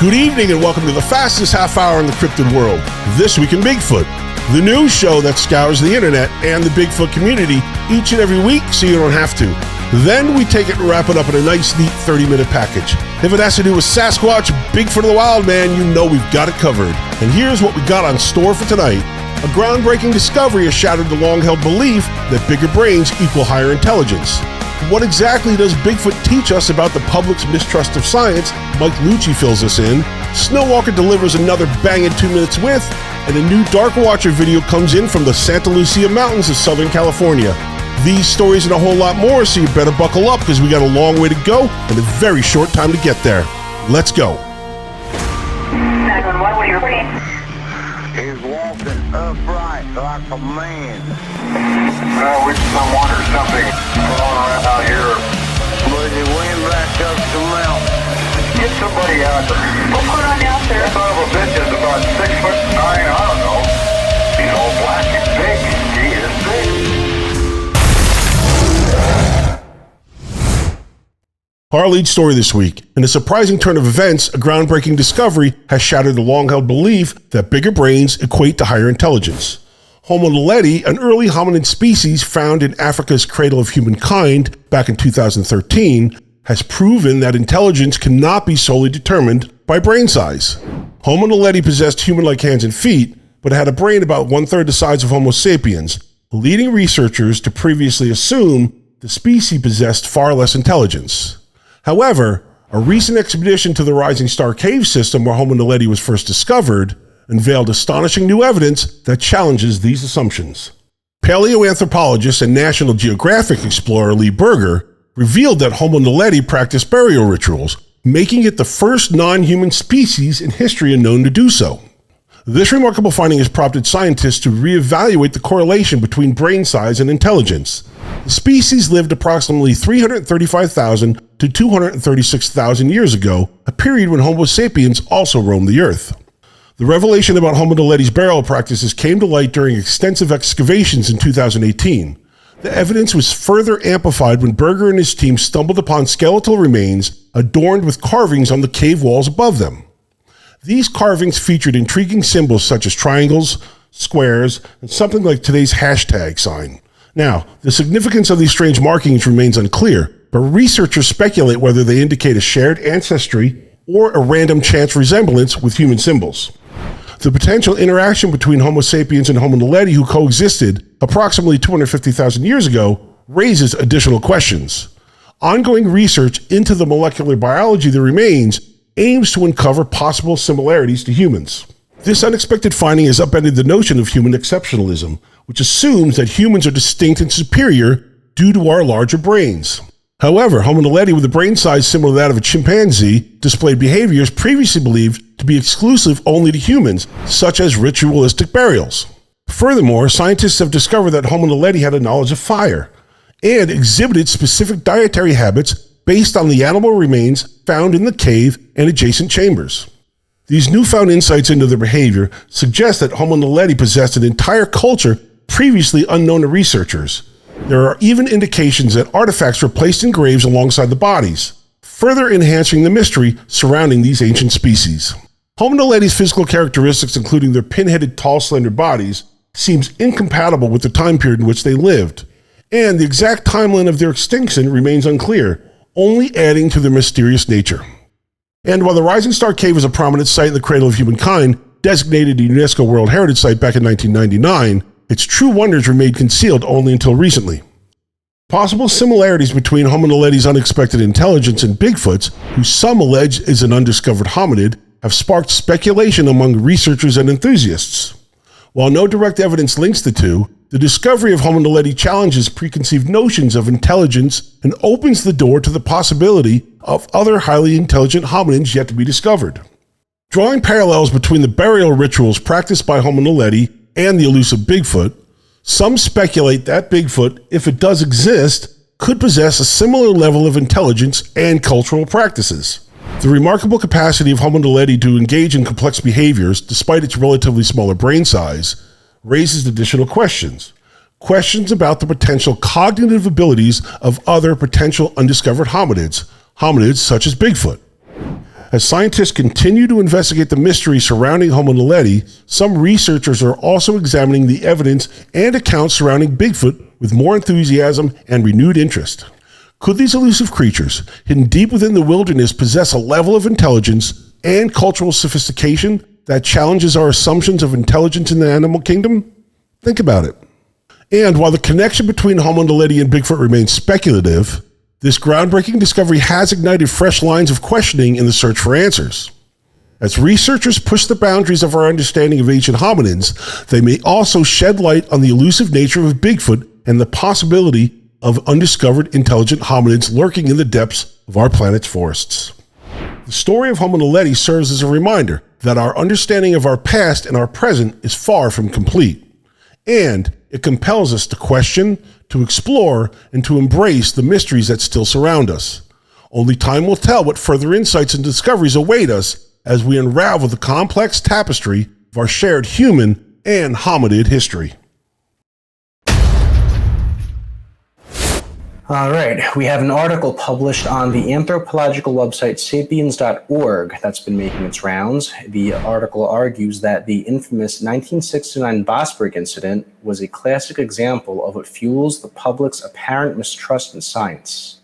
Good evening and welcome to the fastest half hour in the cryptid world, This Week in Bigfoot, the news show that scours the internet and the Bigfoot community each and every week so you don't have to. Then we take it and wrap it up in a nice, neat 30-minute package. If it has to do with Sasquatch, Bigfoot, or the Wildman, you know we've got it covered. And here's what we got on store for tonight. A groundbreaking discovery has shattered the long-held belief that bigger brains equal higher intelligence. What exactly does Bigfoot teach us about the public's mistrust of science? Mike Luci fills us in. Snowwalker delivers another banging 2 minutes with, and a new Dark Watcher video comes in from the Santa Lucia Mountains of Southern California. These stories and a whole lot more, so you better buckle up because we got a long way to go and a very short time to get there. Let's go. 911, what are you reporting? He's walking upright like a man. With someone or something crawling around out here. But he went back up the mountain. Get somebody out there. What's going on now, sir? That son of a bitch is about 6'9", I don't know. He's all black and big. He is big. Our lead story this week. In a surprising turn of events, a groundbreaking discovery has shattered the long-held belief that bigger brains equate to higher intelligence. Homo naledi, an early hominid species found in Africa's cradle of humankind back in 2013, has proven that intelligence cannot be solely determined by brain size. Homo naledi possessed human-like hands and feet, but had a brain about one-third the size of Homo sapiens, leading researchers to previously assume the species possessed far less intelligence. However, a recent expedition to the Rising Star cave system where Homo naledi was first discovered unveiled astonishing new evidence that challenges these assumptions. Paleoanthropologist and National Geographic explorer Lee Berger revealed that Homo naledi practiced burial rituals, making it the first non-human species in history known to do so. This remarkable finding has prompted scientists to reevaluate the correlation between brain size and intelligence. The species lived approximately 335,000 to 236,000 years ago, a period when Homo sapiens also roamed the earth. The revelation about Homo naledi's burial practices came to light during extensive excavations in 2018. The evidence was further amplified when Berger and his team stumbled upon skeletal remains adorned with carvings on the cave walls above them. These carvings featured intriguing symbols such as triangles, squares, and something like today's hashtag sign. Now, the significance of these strange markings remains unclear, but researchers speculate whether they indicate a shared ancestry or a random chance resemblance with human symbols. The potential interaction between Homo sapiens and Homo naledi, who coexisted approximately 250,000 years ago, raises additional questions. Ongoing research into the molecular biology of the remains aims to uncover possible similarities to humans. This unexpected finding has upended the notion of human exceptionalism, which assumes that humans are distinct and superior due to our larger brains. However, Homo naledi with a brain size similar to that of a chimpanzee displayed behaviors previously believed to be exclusive only to humans, such as ritualistic burials. Furthermore, scientists have discovered that Homo naledi had a knowledge of fire and exhibited specific dietary habits based on the animal remains found in the cave and adjacent chambers. These newfound insights into their behavior suggest that Homo naledi possessed an entire culture previously unknown to researchers. There are even indications that artifacts were placed in graves alongside the bodies, further enhancing the mystery surrounding these ancient species. Homo naledi's physical characteristics, including their pin-headed, tall, slender bodies, seems incompatible with the time period in which they lived, and the exact timeline of their extinction remains unclear, only adding to their mysterious nature. And while the Rising Star Cave is a prominent site in the cradle of humankind, designated a UNESCO World Heritage Site back in 1999, its true wonders remained concealed only until recently. Possible similarities between Homo naledi's unexpected intelligence and Bigfoot's, who some allege is an undiscovered hominid, have sparked speculation among researchers and enthusiasts. While no direct evidence links the two, the discovery of Homo naledi challenges preconceived notions of intelligence and opens the door to the possibility of other highly intelligent hominids yet to be discovered. Drawing parallels between the burial rituals practiced by Homo naledi and the elusive Bigfoot, some speculate that Bigfoot, if it does exist, could possess a similar level of intelligence and cultural practices. The remarkable capacity of Homo naledi to engage in complex behaviors, despite its relatively smaller brain size, raises additional questions. Questions about the potential cognitive abilities of other potential undiscovered hominids such as Bigfoot. As scientists continue to investigate the mystery surrounding Homo naledi, some researchers are also examining the evidence and accounts surrounding Bigfoot with more enthusiasm and renewed interest. Could these elusive creatures, hidden deep within the wilderness, possess a level of intelligence and cultural sophistication that challenges our assumptions of intelligence in the animal kingdom? Think about it. And while the connection between Homo naledi and Bigfoot remains speculative, this groundbreaking discovery has ignited fresh lines of questioning in the search for answers. As researchers push the boundaries of our understanding of ancient hominins, they may also shed light on the elusive nature of Bigfoot and the possibility of undiscovered intelligent hominids lurking in the depths of our planet's forests. The story of Homo naledi serves as a reminder that our understanding of our past and our present is far from complete, and it compels us to question, to explore, and to embrace the mysteries that still surround us. Only time will tell what further insights and discoveries await us as we unravel the complex tapestry of our shared human and hominid history. All right, we have an article published on the anthropological website sapiens.org that's been making its rounds. The article argues that the infamous 1969 Bosberg incident was a classic example of what fuels the public's apparent mistrust in science.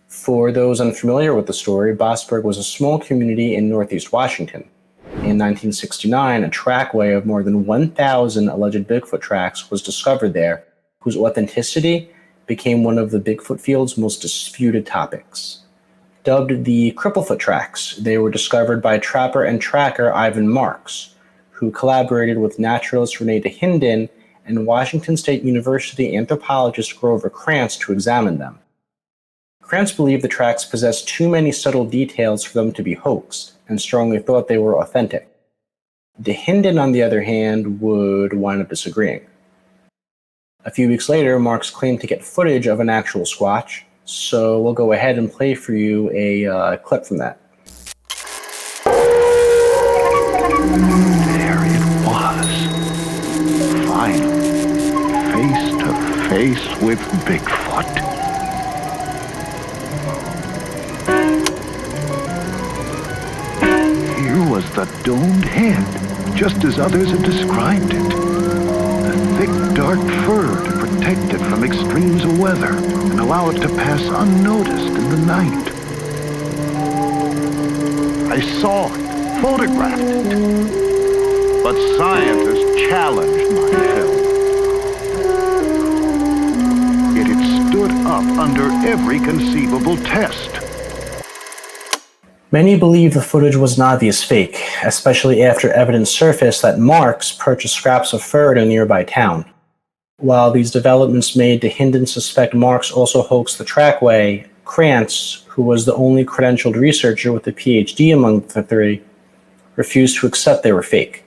For those unfamiliar with the story, Bosberg was a small community in northeast Washington. In 1969, a trackway of more than 1,000 alleged Bigfoot tracks was discovered there, whose authenticity became one of the Bigfoot field's most disputed topics. Dubbed the Cripplefoot tracks, they were discovered by trapper and tracker Ivan Marks, who collaborated with naturalist Rene Dahinden and Washington State University anthropologist Grover Krantz to examine them. Krantz believed the tracks possessed too many subtle details for them to be hoaxed, and strongly thought they were authentic. Dahinden, on the other hand, would wind up disagreeing. A few weeks later, Marks claimed to get footage of an actual Squatch, so we'll go ahead and play for you a clip from that. There it was. Finally, face to face with Bigfoot. Here was the domed head, just as others had described it. Thick, dark fur to protect it from extremes of weather and allow it to pass unnoticed in the night. I saw it, photographed it, but scientists challenged my film. Yet it stood up under every conceivable test. Many believe the footage was an obvious fake, especially after evidence surfaced that Marks purchased scraps of fur in a nearby town. While these developments made Dahinden suspect Marks also hoaxed the trackway, Krantz, who was the only credentialed researcher with a PhD among the three, refused to accept they were fake.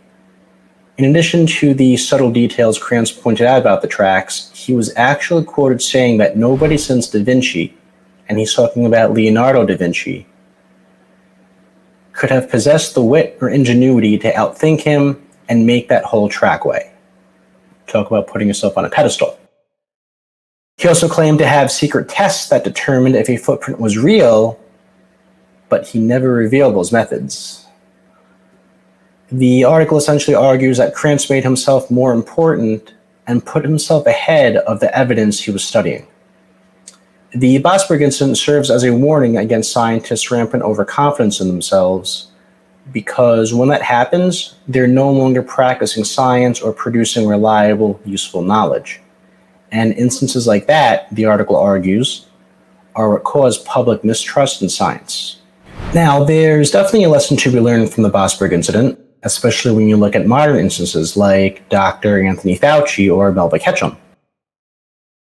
In addition to the subtle details Krantz pointed out about the tracks, he was actually quoted saying that nobody since Da Vinci, and he's talking about Leonardo da Vinci, could have possessed the wit or ingenuity to outthink him and make that whole trackway. Talk about putting yourself on a pedestal. He also claimed to have secret tests that determined if a footprint was real, but he never revealed those methods. The article essentially argues that Krantz made himself more important and put himself ahead of the evidence he was studying. The Bosberg incident serves as a warning against scientists' rampant overconfidence in themselves, because when that happens, they're no longer practicing science or producing reliable, useful knowledge. And instances like that, the article argues, are what cause public mistrust in science. Now, there's definitely a lesson to be learned from the Bosberg incident, especially when you look at modern instances like Dr. Anthony Fauci or Melba Ketchum.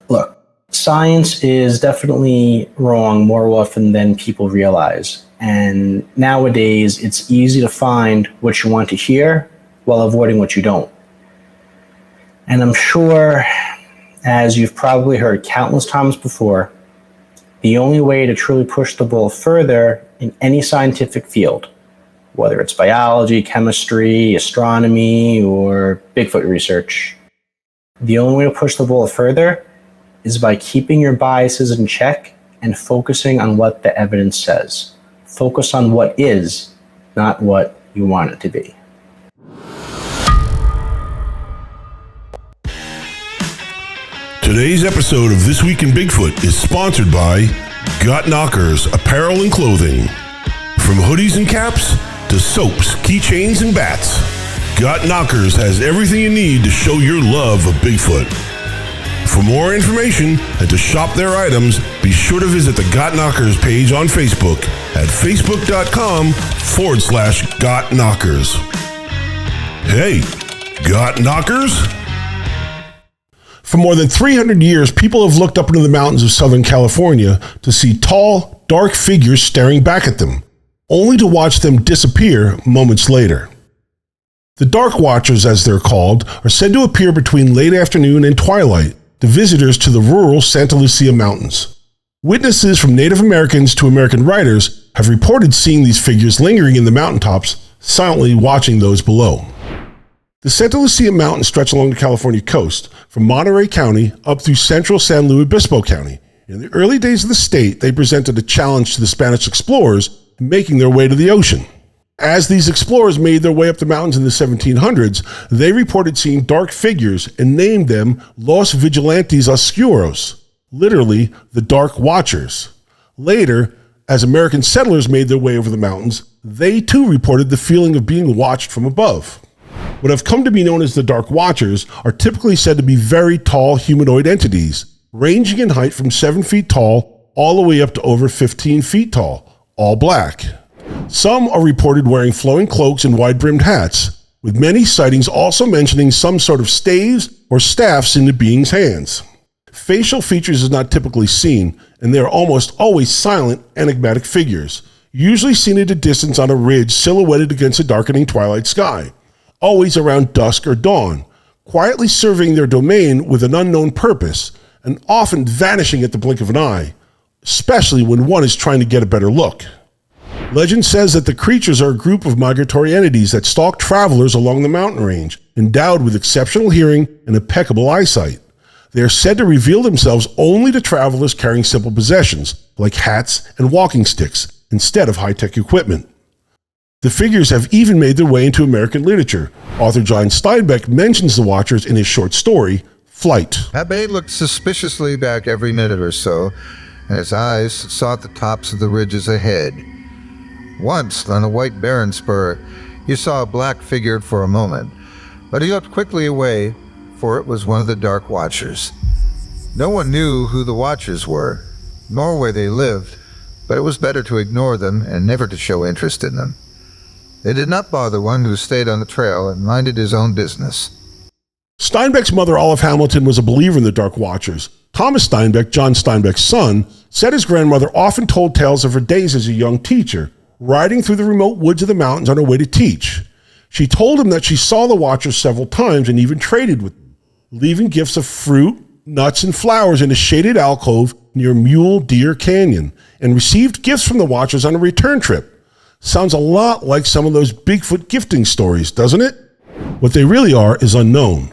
Look, science is definitely wrong more often than people realize. And nowadays, it's easy to find what you want to hear while avoiding what you don't. And I'm sure, as you've probably heard countless times before, the only way to truly push the ball further in any scientific field, whether it's biology, chemistry, astronomy, or Bigfoot research, the only way to push the ball further is by keeping your biases in check and focusing on what the evidence says. Focus on what is, not what you want it to be. Today's episode of This Week in Bigfoot is sponsored by Got Knockers Apparel and Clothing. From hoodies and caps to soaps, keychains, and bats, Got Knockers has everything you need to show your love of Bigfoot. For more information and to shop their items, be sure to visit the Got Knockers page on Facebook at facebook.com/Got Knockers. Hey, Got Knockers? For more than 300 years, people have looked up into the mountains of Southern California to see tall, dark figures staring back at them, only to watch them disappear moments later. The Dark Watchers, as they're called, are said to appear between late afternoon and twilight to visitors to the rural Santa Lucia Mountains. Witnesses from Native Americans to American writers have reported seeing these figures lingering in the mountaintops, silently watching those below. The Santa Lucia Mountains stretch along the California coast, from Monterey County up through central San Luis Obispo County. In the early days of the state, they presented a challenge to the Spanish explorers making their way to the ocean. As these explorers made their way up the mountains in the 1700s, they reported seeing dark figures and named them Los Vigilantes Oscuros, literally the Dark Watchers. Later, as American settlers made their way over the mountains, they too reported the feeling of being watched from above. What have come to be known as the Dark Watchers are typically said to be very tall humanoid entities, ranging in height from 7 feet tall all the way up to over 15 feet tall, all black. Some are reported wearing flowing cloaks and wide-brimmed hats, with many sightings also mentioning some sort of staves or staffs in the being's hands. Facial features is not typically seen, and they are almost always silent, enigmatic figures, usually seen at a distance on a ridge silhouetted against a darkening twilight sky, always around dusk or dawn, quietly surveying their domain with an unknown purpose, and often vanishing at the blink of an eye, especially when one is trying to get a better look. Legend says that the creatures are a group of migratory entities that stalk travelers along the mountain range, endowed with exceptional hearing and impeccable eyesight. They are said to reveal themselves only to travelers carrying simple possessions, like hats and walking sticks, instead of high-tech equipment. The figures have even made their way into American literature. Author John Steinbeck mentions the Watchers in his short story, Flight. Abbé looked suspiciously back every minute or so, and his eyes sought the tops of the ridges ahead. Once, on a white barren spur, he saw a black figure for a moment, but he looked quickly away, for it was one of the Dark Watchers. No one knew who the Watchers were, nor where they lived, but it was better to ignore them and never to show interest in them. They did not bother one who stayed on the trail and minded his own business. Steinbeck's mother, Olive Hamilton, was a believer in the Dark Watchers. Thomas Steinbeck, John Steinbeck's son, said his grandmother often told tales of her days as a young teacher, riding through the remote woods of the mountains on her way to teach. She told him that she saw the Watchers several times and even traded with them, leaving gifts of fruit, nuts, and flowers in a shaded alcove near Mule Deer Canyon, and received gifts from the Watchers on a return trip. Sounds a lot like some of those Bigfoot gifting stories, doesn't it? What they really are is unknown.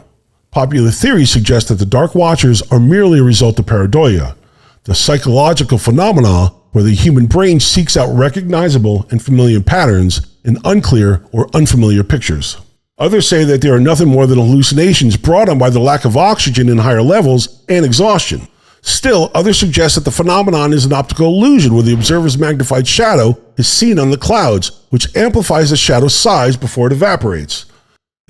Popular theories suggest that the Dark Watchers are merely a result of pareidoia, the psychological phenomena where the human brain seeks out recognizable and familiar patterns in unclear or unfamiliar pictures. Others say that they are nothing more than hallucinations brought on by the lack of oxygen in higher levels and exhaustion. Still, others suggest that the phenomenon is an optical illusion where the observer's magnified shadow is seen on the clouds, which amplifies the shadow's size before it evaporates.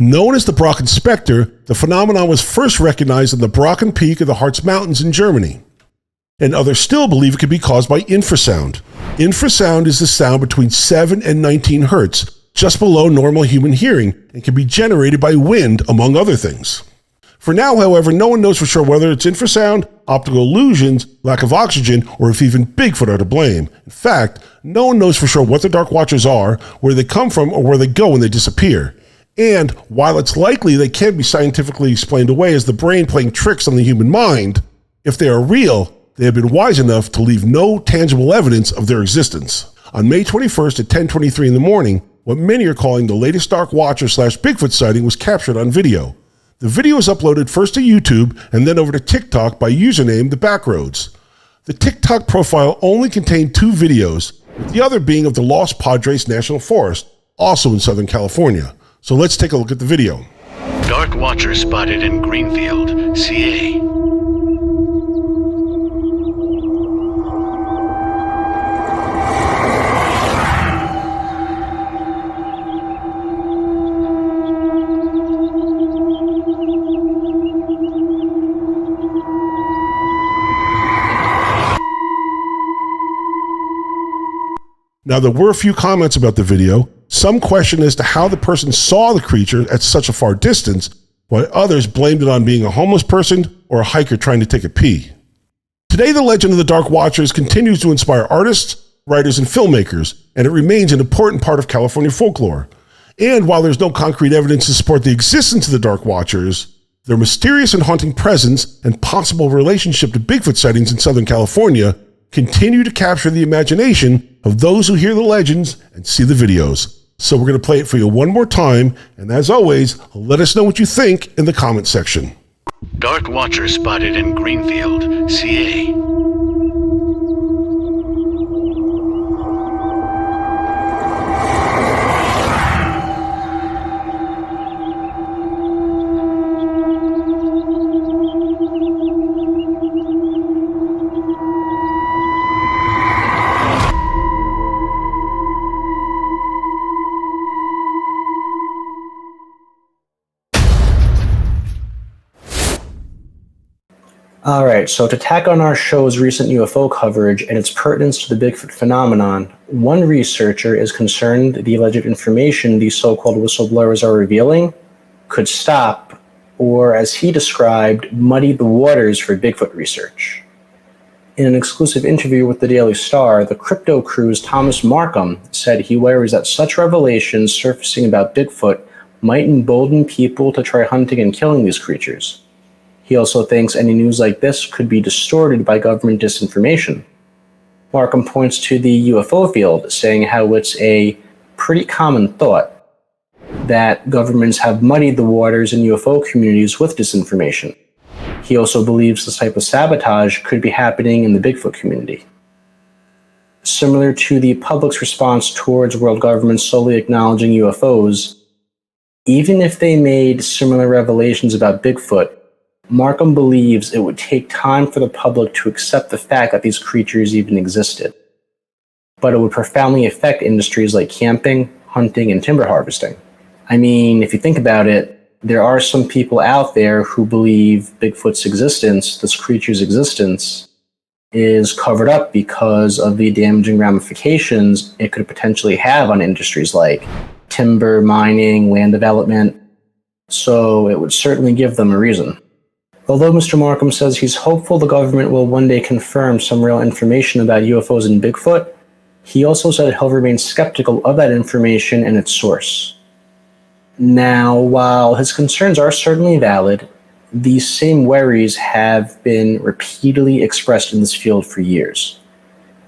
Known as the Brocken Spectre, the phenomenon was first recognized on the Brocken Peak of the Harz Mountains in Germany. And others still believe it could be caused by infrasound. Infrasound is the sound between 7 and 19 hertz, just below normal human hearing, and can be generated by wind, among other things. For now, however, no one knows for sure whether it's infrasound, optical illusions, lack of oxygen, or if even Bigfoot are to blame. In fact, no one knows for sure what the Dark Watchers are, where they come from, or where they go when they disappear. And while it's likely they can be scientifically explained away as the brain playing tricks on the human mind, if they are real, they have been wise enough to leave no tangible evidence of their existence. On May 21st at 10:23 in the morning, what many are calling the latest Dark Watcher/Bigfoot sighting was captured on video. The video was uploaded first to YouTube and then over to TikTok by username The Backroads. The TikTok profile only contained 2 videos, with the other being of the Los Padres National Forest, also in Southern California. So let's take a look at the video. Dark Watcher spotted in Greenfield, CA. Now, there were a few comments about the video. Some questioned as to how the person saw the creature at such a far distance, while others blamed it on being a homeless person or a hiker trying to take a pee. Today, the legend of the Dark Watchers continues to inspire artists, writers, and filmmakers, and it remains an important part of California folklore. And while there's no concrete evidence to support the existence of the Dark Watchers, their mysterious and haunting presence and possible relationship to Bigfoot sightings in Southern California continue to capture the imagination of those who hear the legends and see the videos. So we're going to play it for you one more time, and as always, let us know what you think in the comment section. Dark Watcher spotted in Greenfield, CA. Alright, so to tack on our show's recent UFO coverage and its pertinence to the Bigfoot phenomenon, one researcher is concerned the alleged information these so-called whistleblowers are revealing could stop, or as he described, muddy the waters for Bigfoot research. In an exclusive interview with the Daily Star, the Crypto Crew's Thomas Markham said he worries that such revelations surfacing about Bigfoot might embolden people to try hunting and killing these creatures. He also thinks any news like this could be distorted by government disinformation. Markham points to the UFO field, saying how it's a pretty common thought that governments have muddied the waters in UFO communities with disinformation. He also believes this type of sabotage could be happening in the Bigfoot community. Similar to the public's response towards world governments solely acknowledging UFOs, even if they made similar revelations about Bigfoot, Markham believes it would take time for the public to accept the fact that these creatures even existed. But it would profoundly affect industries like camping, hunting, and timber harvesting. I mean, if you think about it, there are some people out there who believe Bigfoot's existence, this creature's existence, is covered up because of the damaging ramifications it could potentially have on industries like timber, mining, land development. So it would certainly give them a reason. Although Mr. Markham says he's hopeful the government will one day confirm some real information about UFOs and Bigfoot, he also said he'll remain skeptical of that information and its source. Now, while his concerns are certainly valid, these same worries have been repeatedly expressed in this field for years.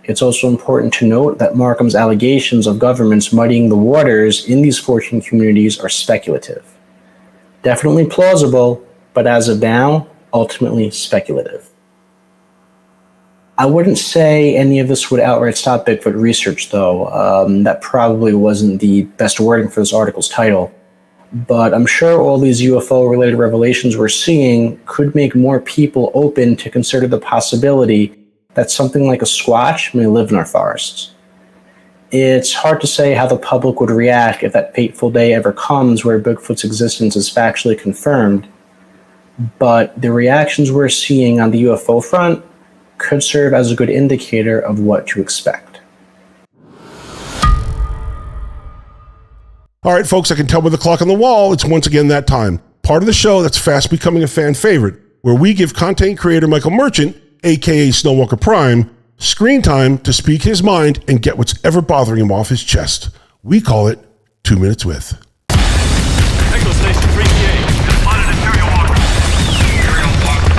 It's also important to note that Markham's allegations of governments muddying the waters in these 14 communities are speculative. Definitely plausible, but as of now, ultimately speculative. I wouldn't say any of this would outright stop Bigfoot research, though. That probably wasn't the best wording for this article's title. But I'm sure all these UFO-related revelations we're seeing could make more people open to consider the possibility that something like a Sasquatch may live in our forests. It's hard to say how the public would react if that fateful day ever comes where Bigfoot's existence is factually confirmed, but the reactions we're seeing on the UFO front could serve as a good indicator of what to expect. All right, folks, I can tell by the clock on the wall, it's once again that time. Part of the show that's fast becoming a fan favorite, where we give content creator Michael Merchant, aka Snowwalker Prime, screen time to speak his mind and get what's ever bothering him off his chest. We call it 2 Minutes With. Echo Station 3PA. Spotted an aerial walker. Aerial walker.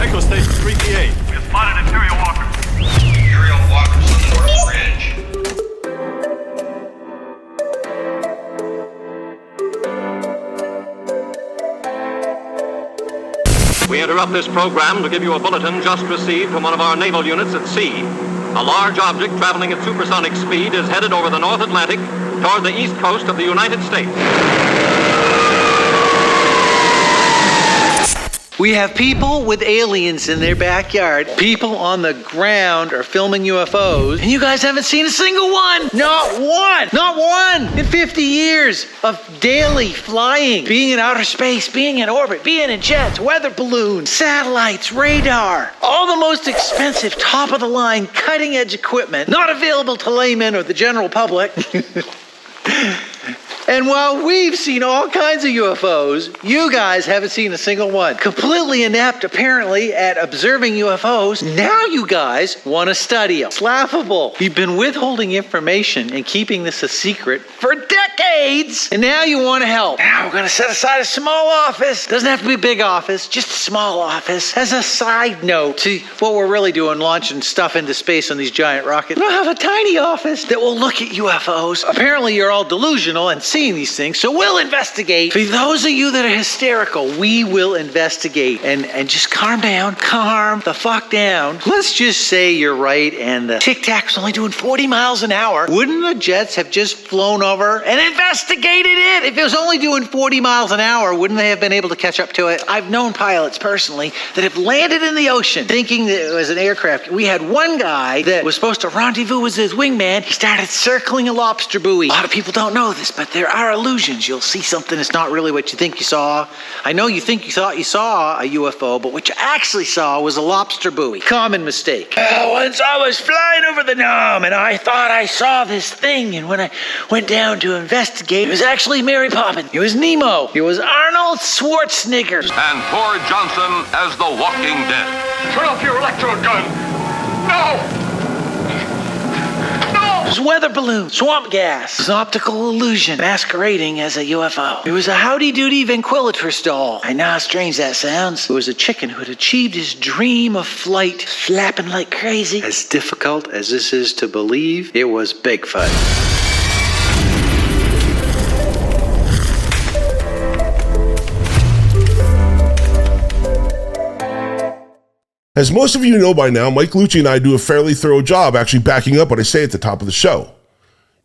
Echo Station 3PA. We have spotted an aerial walker. Aerial walkers on the north ridge. interrupt this program to give you a bulletin just received from one of our naval units at sea. A large object traveling at supersonic speed is headed over the North Atlantic toward the east coast of the United States. We have people with aliens in their backyard. People on the ground are filming UFOs. And you guys haven't seen a single one. Not one. Not one. In 50 years of daily flying, being in outer space, being in orbit, being in jets, weather balloons, satellites, radar. All the most expensive, top of the line, cutting edge equipment, not available to laymen or the general public. And while we've seen all kinds of UFOs, you guys haven't seen a single one. Completely inept, apparently, at observing UFOs. Now you guys want to study them. It's laughable. You've been withholding information and keeping this a secret for decades. And now you want to help. Now we're going to set aside a small office. Doesn't have to be a big office, just a small office. As a side note to what we're really doing, launching stuff into space on these giant rockets. We'll have a tiny office that will look at UFOs. Apparently you're all delusional and seeing these things, so we'll investigate. For those of you that are hysterical, we will investigate. And just calm down. Calm the fuck down. Let's just say you're right and the Tic Tac's only doing 40 miles an hour. Wouldn't the jets have just flown over and investigated it? If it was only doing 40 miles an hour, wouldn't they have been able to catch up to it? I've known pilots personally that have landed in the ocean thinking that it was an aircraft. We had one guy that was supposed to rendezvous with his wingman. He started circling a lobster buoy. A lot of people don't know this, but there are illusions. You'll see something that's not really what you think you saw. I know you think you thought you saw a UFO, but what you actually saw was a lobster buoy. Common mistake. Once I was flying over the Nam and I thought I saw this thing, and when I went down to investigate, it was actually Mary Poppins. It was Nemo. It was Arnold Schwarzenegger. And poor Johnson as the Walking Dead. Turn off your electro gun! No! It was weather balloon, swamp gas. It was an optical illusion masquerading as a UFO. It was a howdy-doody ventriloquist doll. I know how strange that sounds. It was a chicken who had achieved his dream of flight, flapping like crazy. As difficult as this is to believe, it was Bigfoot. As most of you know by now, Mike Luci and I do a fairly thorough job actually backing up what I say at the top of the show.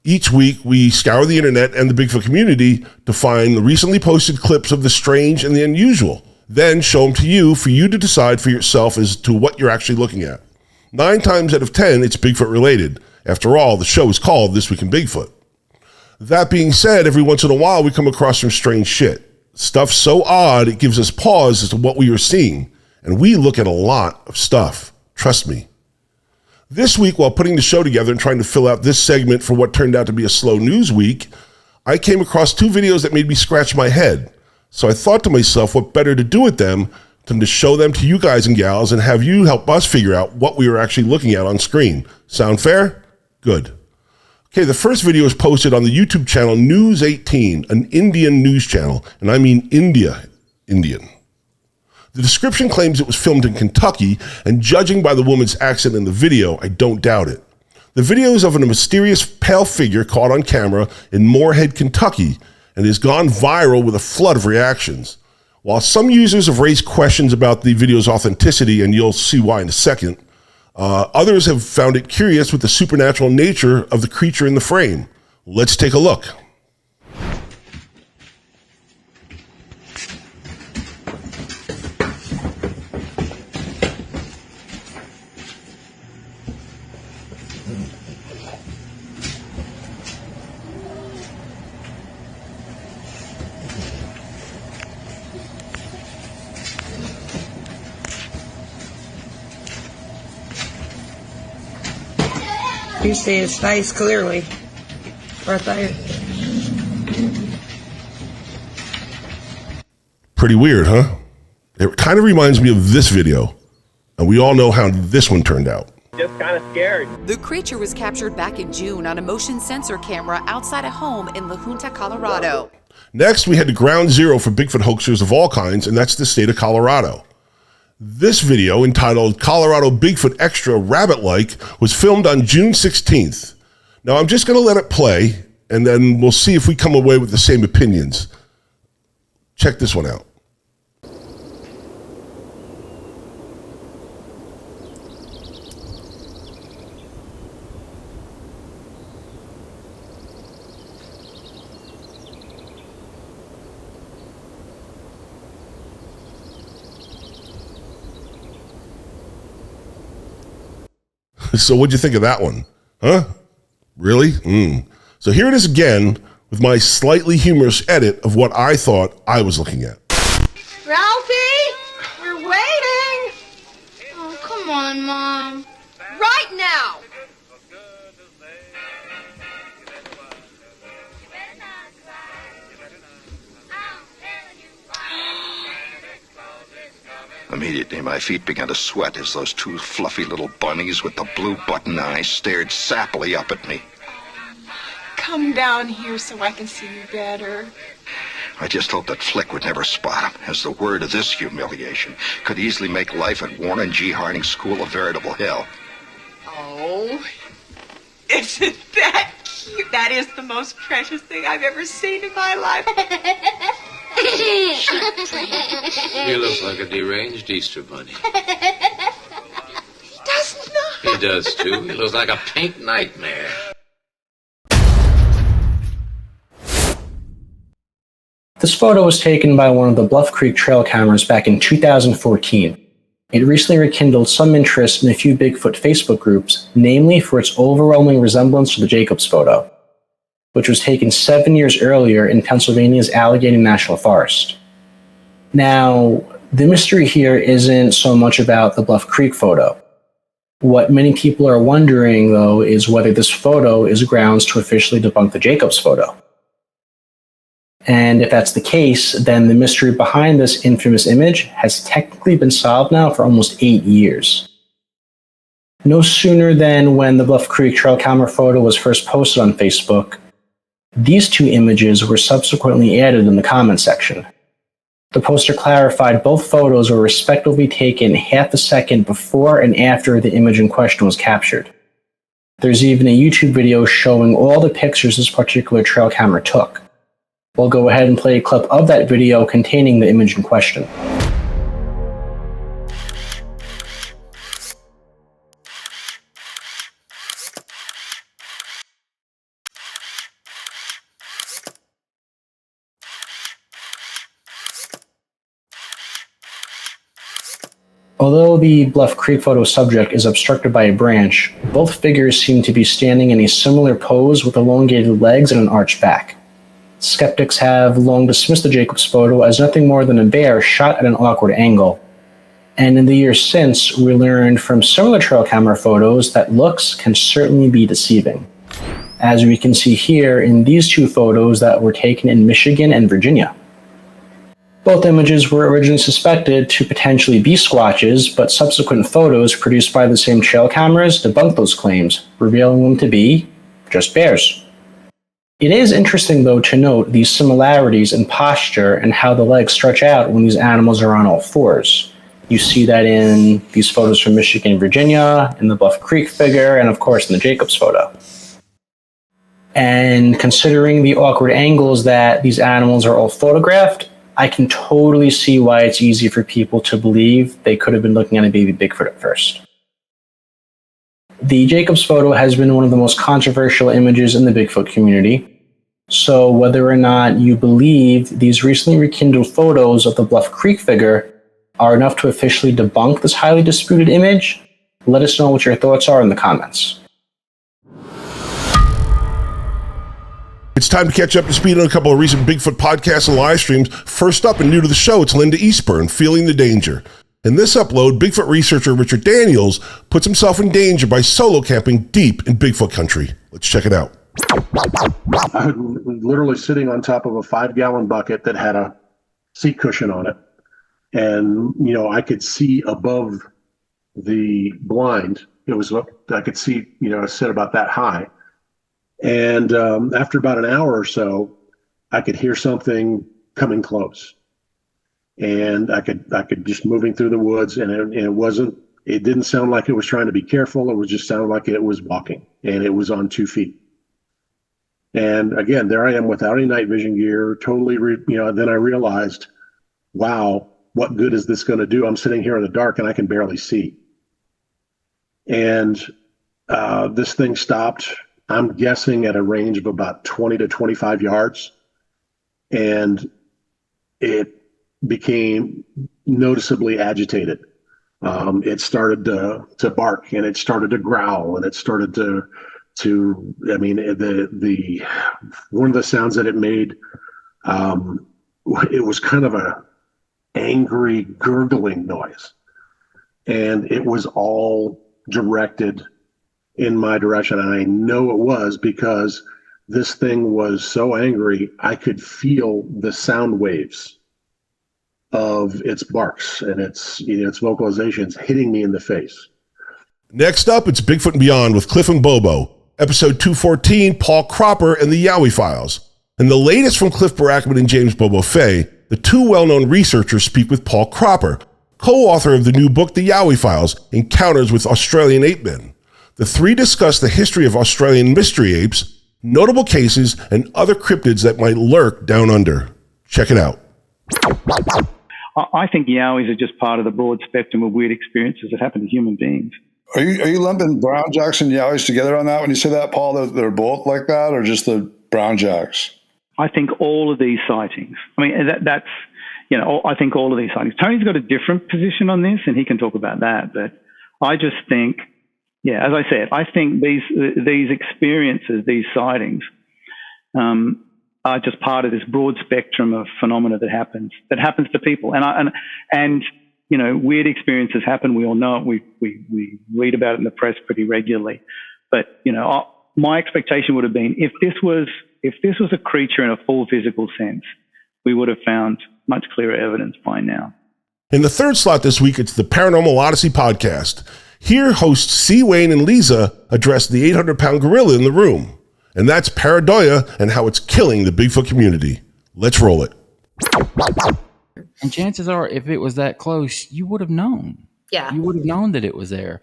Each week, we scour the internet and the Bigfoot community to find the recently posted clips of the strange and the unusual, then show them to you for you to decide for yourself as to what you're actually looking at. 9 times out of 10, it's Bigfoot related. After all, the show is called This Week in Bigfoot. That being said, every once in a while, we come across some strange shit. Stuff so odd, it gives us pause as to what we are seeing. And we look at a lot of stuff. Trust me. This week, while putting the show together and trying to fill out this segment for what turned out to be a slow news week, I came across 2 videos that made me scratch my head. So I thought to myself, what better to do with them than to show them to you guys and gals and have you help us figure out what we were actually looking at on screen. Sound fair? Good. Okay, the first video is posted on the YouTube channel News18, an Indian news channel, and I mean Indian. The description claims it was filmed in Kentucky, and judging by the woman's accent in the video, I don't doubt it. The video is of a mysterious pale figure caught on camera in Moorhead, Kentucky, and has gone viral with a flood of reactions. While some users have raised questions about the video's authenticity, and you'll see why in a second, others have found it curious with the supernatural nature of the creature in the frame. Let's take a look. You see his face clearly, right there. Pretty weird, huh? It kind of reminds me of this video, and we all know how this one turned out. Just kind of scared. The creature was captured back in June on a motion sensor camera outside a home in La Junta, Colorado. Next, we head to ground zero for Bigfoot hoaxers of all kinds, and that's the state of Colorado. This video, entitled Colorado Bigfoot Extra Rabbit-Like, was filmed on June 16th. Now, I'm just going to let it play, and then we'll see if we come away with the same opinions. Check this one out. So what'd you think of that one? Huh? Really? So here it is again with my slightly humorous edit of what I thought I was looking at. Ralphie, we're waiting. Oh, come on, Mom. Right now. Immediately, my feet began to sweat as those two fluffy little bunnies with the blue button eyes stared sappily up at me. Come down here so I can see you better. I just hoped that Flick would never spot him, as the word of this humiliation could easily make life at Warren G. Harding School a veritable hell. Oh, isn't that cute? That is the most precious thing I've ever seen in my life. He looks like a deranged Easter bunny. He does not. He does, too. He looks like a pink nightmare. This photo was taken by one of the Bluff Creek trail cameras back in 2014. It recently rekindled some interest in a few Bigfoot Facebook groups, namely for its overwhelming resemblance to the Jacobs photo, which was taken 7 years earlier in Pennsylvania's Allegheny National Forest. Now, the mystery here isn't so much about the Bluff Creek photo. What many people are wondering, though, is whether this photo is grounds to officially debunk the Jacobs photo. And if that's the case, then the mystery behind this infamous image has technically been solved now for almost 8 years. No sooner than when the Bluff Creek trail camera photo was first posted on Facebook, these two images were subsequently added in the comment section. The poster clarified both photos were respectively taken half a second before and after the image in question was captured. There's even a YouTube video showing all the pictures this particular trail camera took. We'll go ahead and play a clip of that video containing the image in question. Although the Bluff Creek photo subject is obstructed by a branch, both figures seem to be standing in a similar pose with elongated legs and an arched back. Skeptics have long dismissed the Jacobs photo as nothing more than a bear shot at an awkward angle. And in the years since, we learned from similar trail camera photos that looks can certainly be deceiving, as we can see here in these two photos that were taken in Michigan and Virginia. Both images were originally suspected to potentially be Squatches, but subsequent photos produced by the same trail cameras debunked those claims, revealing them to be just bears. It is interesting, though, to note these similarities in posture and how the legs stretch out when these animals are on all fours. You see that in these photos from Michigan and Virginia, in the Bluff Creek figure, and of course in the Jacobs photo. And considering the awkward angles that these animals are all photographed, I can totally see why it's easy for people to believe they could have been looking at a baby Bigfoot at first. The Jacobs photo has been one of the most controversial images in the Bigfoot community, so whether or not you believe these recently rekindled photos of the Bluff Creek figure are enough to officially debunk this highly disputed image, let us know what your thoughts are in the comments. It's time to catch up to speed on a couple of recent Bigfoot podcasts and live streams. First up and new to the show, it's Linda Eastburn, Feeling the Danger. In this upload, Bigfoot researcher Richard Daniels puts himself in danger by solo camping deep in Bigfoot country. Let's check it out. I was literally sitting on top of a 5-gallon bucket that had a seat cushion on it. And, you know, I could see above the blind. I could see, sit about that high. And after about an hour or so, I could hear something coming close. And I could just moving through the woods, and it didn't sound like it was trying to be careful. It was just sounded like it was walking, and it was on 2 feet. And again, there I am without any night vision gear, totally, then I realized, wow, what good is this going to do? I'm sitting here in the dark and I can barely see. And this thing stopped, I'm guessing at a range of about 20 to 25 yards. And it became noticeably agitated. it started to bark, and it started to growl, and it started to I mean, the one of the sounds that it made, it was kind of a angry gurgling noise, and it was all directed in my direction. And I know it was because this thing was so angry, I could feel the sound waves of its barks and its vocalizations hitting me in the face. Next up, it's Bigfoot and Beyond with Cliff and Bobo, episode 214, Paul Cropper and the Yowie Files. And the latest from Cliff Barackman and James Bobo Fay, the two well-known researchers speak with Paul Cropper, co-author of the new book, The Yowie Files, Encounters with Australian Ape Men. The three discuss the history of Australian mystery apes, notable cases, and other cryptids that might lurk down under. Check it out. I think Yowies are just part of the broad spectrum of weird experiences that happen to human beings. Are you lumping brown jacks and Yowies together on that when you say that, Paul, that they're both like that, or just the brown jacks? I think all of these sightings, I mean, that's, I think all of these sightings. Tony's got a different position on this, and he can talk about that. But I just think, as I said, I think these experiences, these sightings, are just part of this broad spectrum of phenomena that happens to people. And weird experiences happen. We all know it. We read about it in the press pretty regularly. But my expectation would have been if this was a creature in a full physical sense, we would have found much clearer evidence by now. In the third slot this week, it's the Paranormal Odyssey podcast. Here, hosts C. Wayne and Lisa address the 800-pound gorilla in the room. And that's pareidoia and how it's killing the Bigfoot community. Let's roll it. And chances are, if it was that close, you would have known. Yeah. You would have known that it was there.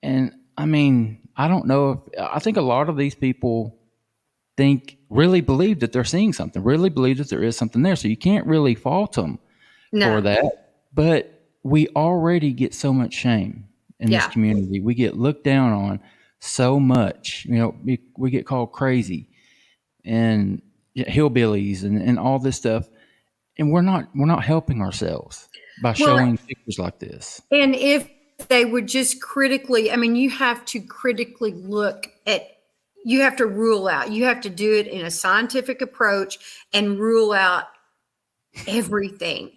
And, I mean, I don't know I think a lot of these people really believe that they're seeing something, really believe that there is something there. So you can't really fault them for that. But we already get so much shame in this community. We get looked down on so much. We get called crazy and hillbillies and all this stuff. And we're not helping ourselves by showing pictures like this. And if they would just critically, you have to critically look at, you have to rule out, you have to do it in a scientific approach and rule out everything.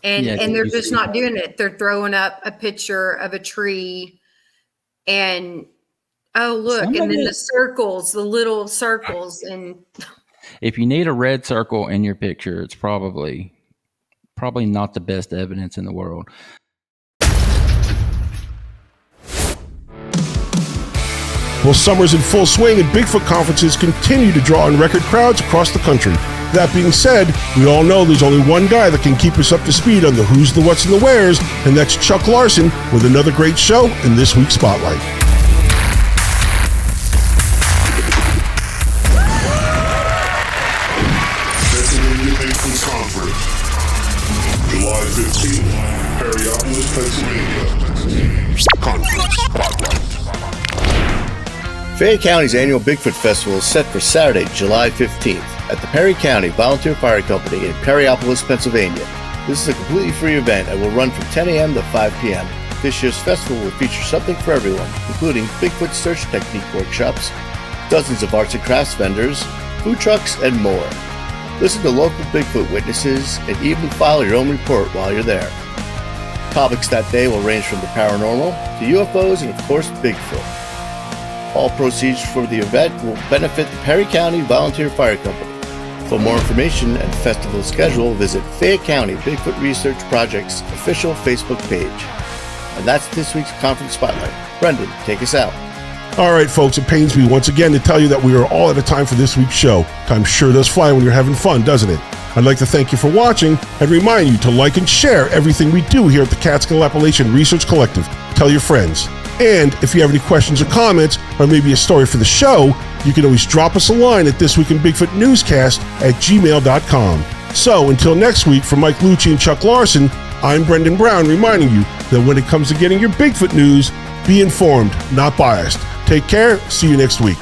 And they're just not doing it. They're throwing up a picture of a tree and, oh, look, and then the little circles. And if you need a red circle in your picture, it's probably not the best evidence in the world. Well, summer's in full swing and Bigfoot conferences continue to draw in record crowds across the country. That being said, we all know there's only one guy that can keep us up to speed on the who's, the what's, and the where's, and that's Chuck Larson with another great show in this week's Spotlight. Pennsylvania Bigfoot Conference, July 15th, Perryopolis, Pennsylvania. Conference Spotlight. Fayette County's annual Bigfoot Festival is set for Saturday, July 15th at the Perry County Volunteer Fire Company in Perryopolis, Pennsylvania. This is a completely free event and will run from 10 a.m. to 5 p.m. This year's festival will feature something for everyone, including Bigfoot search technique workshops, dozens of arts and crafts vendors, food trucks, and more. Listen to local Bigfoot witnesses and even file your own report while you're there. Topics that day will range from the paranormal to UFOs and, of course, Bigfoot. All proceeds for the event will benefit the Perry County Volunteer Fire Company. For more information and festival schedule, visit Fayette County Bigfoot Research Project's official Facebook page. And that's this week's Conference Spotlight. Brendon, take us out. All right, folks, it pains me once again to tell you that we are all out of time for this week's show. Time sure does fly when you're having fun, doesn't it? I'd like to thank you for watching and remind you to like and share everything we do here at the Catskill Appalachian Research Collective. Tell your friends. And if you have any questions or comments, or maybe a story for the show, you can always drop us a line at thisweekinbigfootnewscast@gmail.com. So until next week, from Mike Luci and Chuck Larson, I'm Brendon Brown, reminding you that when it comes to getting your Bigfoot news, be informed, not biased. Take care. See you next week.